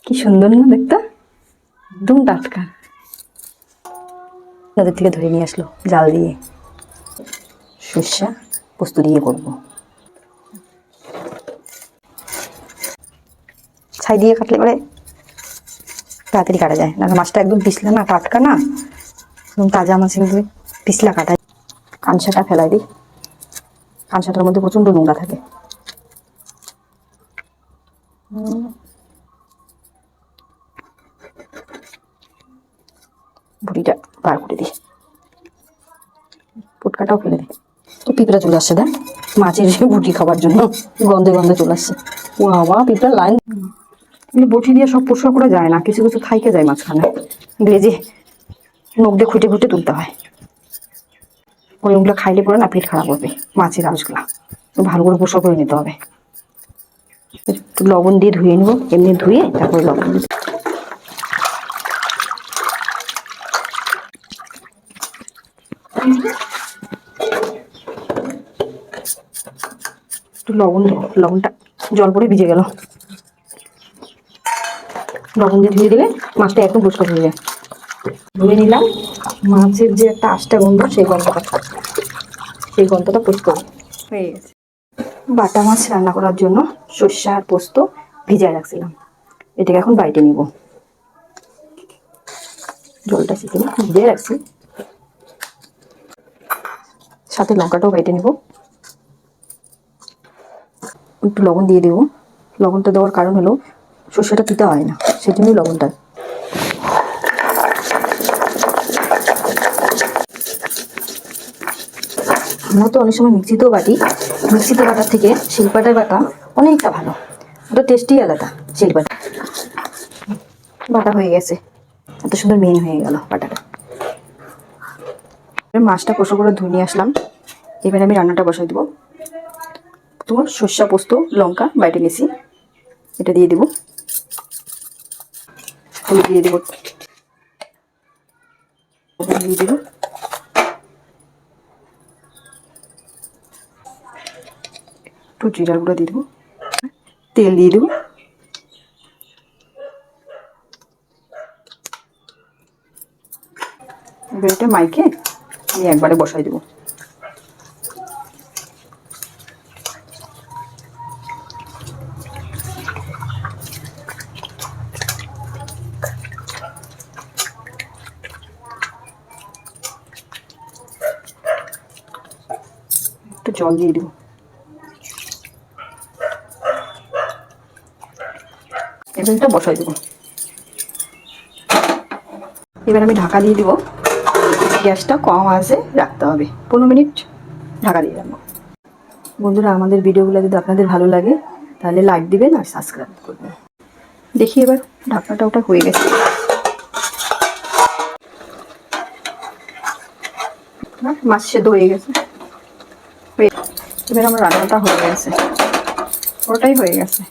কি সুন্দর না দেখতে, একদম টাটকা। তাদের থেকে ধরে নিয়ে আসলো জাল দিয়ে, সর্ষা পোস্ত দিয়ে করবো। ছাই দিয়ে কাটলে পরে তাড়াতাড়ি কাটা যায়, না মাছটা একদম পিছলা না, টাটকা না, একদম তাজা মাছ কিন্তু পিছলা কাটায়। কাঁসাটা ফেলাই দিই, কাঁসাটার মধ্যে প্রচণ্ড নোংরা থাকে। ভুড়িটা বার করে দিই, পুটকাটাও ফেলে দিই। তো পিঁপড়া চলে আসছে, দেখ মাছের ভুটি খাবার জন্য গন্ধে গন্ধে চলে আসছে। ও বাবা, পিঁপড়ার লাইন। বটি দিয়ে সব পরিষ্কার করা যায় না, কিছু কিছু থাইকে যায় মাঝখানে, ভেজে নখ দিয়ে খুঁটে খুঁটে তুলতে হয়। ওইগুলো খাইলে পরে না পেট খারাপ হবে, মাছের আঁশগুলা ভালো করে পরিষ্কার করে নিতে হবে। একটু লবণ দিয়ে ধুয়ে নেবো, এমনি ধুয়ে তারপরে লবণ দিতে। একটু লবণ দেবো, লবণটা জল পরে ভিজে গেল, লবণ দিয়ে ধুয়ে দিলে মাছটা একদম পরিষ্কার হয়ে যায়। ধুয়ে নিলাম, মাছের যে একটা আষ্টা গন্ধ, সেই গন্ধটা পরিষ্কার হয়ে গেছে। বাটা মাছ রান্না করার জন্য সর্ষে আর পোস্ত ভিজায় রাখছিলাম, এটাকে এখন বাইটে নিব। জলটা শিখে ভিজিয়ে রাখছি, সাথে লঙ্কাটাও বাইটে নিব। একটু লবণ দিয়ে দেবো, লবণটা দেওয়ার কারণ হলো সর্ষেটা তিতা হয় না, সেই জন্যই লবণটা। আমরা তো অনেক সময় মিক্সিতেও বাটি, মিক্সিতে বাটার থেকে শিলপাটায় বাটা অনেকটা ভালো, ওটা টেস্টি আলাদা। শিলপাটা বাটা হয়ে গেছে, এত সুন্দর মিহি হয়ে গেল বাটাটা। মাছটা কষা করে ধুয়ে নিয়ে আসলাম, এবারে আমি রান্নাটা বসাই দেবো। তো সর্ষে পোস্ত লঙ্কা বাইটে নিয়েছি, এটা দিয়ে দেবো, হলুদ দিয়ে দেবো, দিয়ে দেবো, একটু জিরার গুঁড়ো দিয়ে দেবো, তেল দিয়ে দেবো, এবার এটা মাইকে আমি একবারে বসাই দেবো। একটু জল দিয়ে দেবো, এবার এটা বসাই দেবো। এবার আমি ঢাকা দিয়ে দিব, গ্যাসটা কম আছে রাখতে হবে, 15 মিনিট ঢাকা দিয়ে রাখবো। বন্ধুরা, আমাদের ভিডিওগুলো যদি আপনাদের ভালো লাগে তাহলে লাইক দিবেন আর সাবস্ক্রাইব করবেন। দেখি এবার ঢাকনাটা ওটা হয়ে গেছে, মাছ সেদ্ধ হয়ে গেছে। এবার আমার রান্নাটা হয়ে গেছে, ওটাই হয়ে গেছে।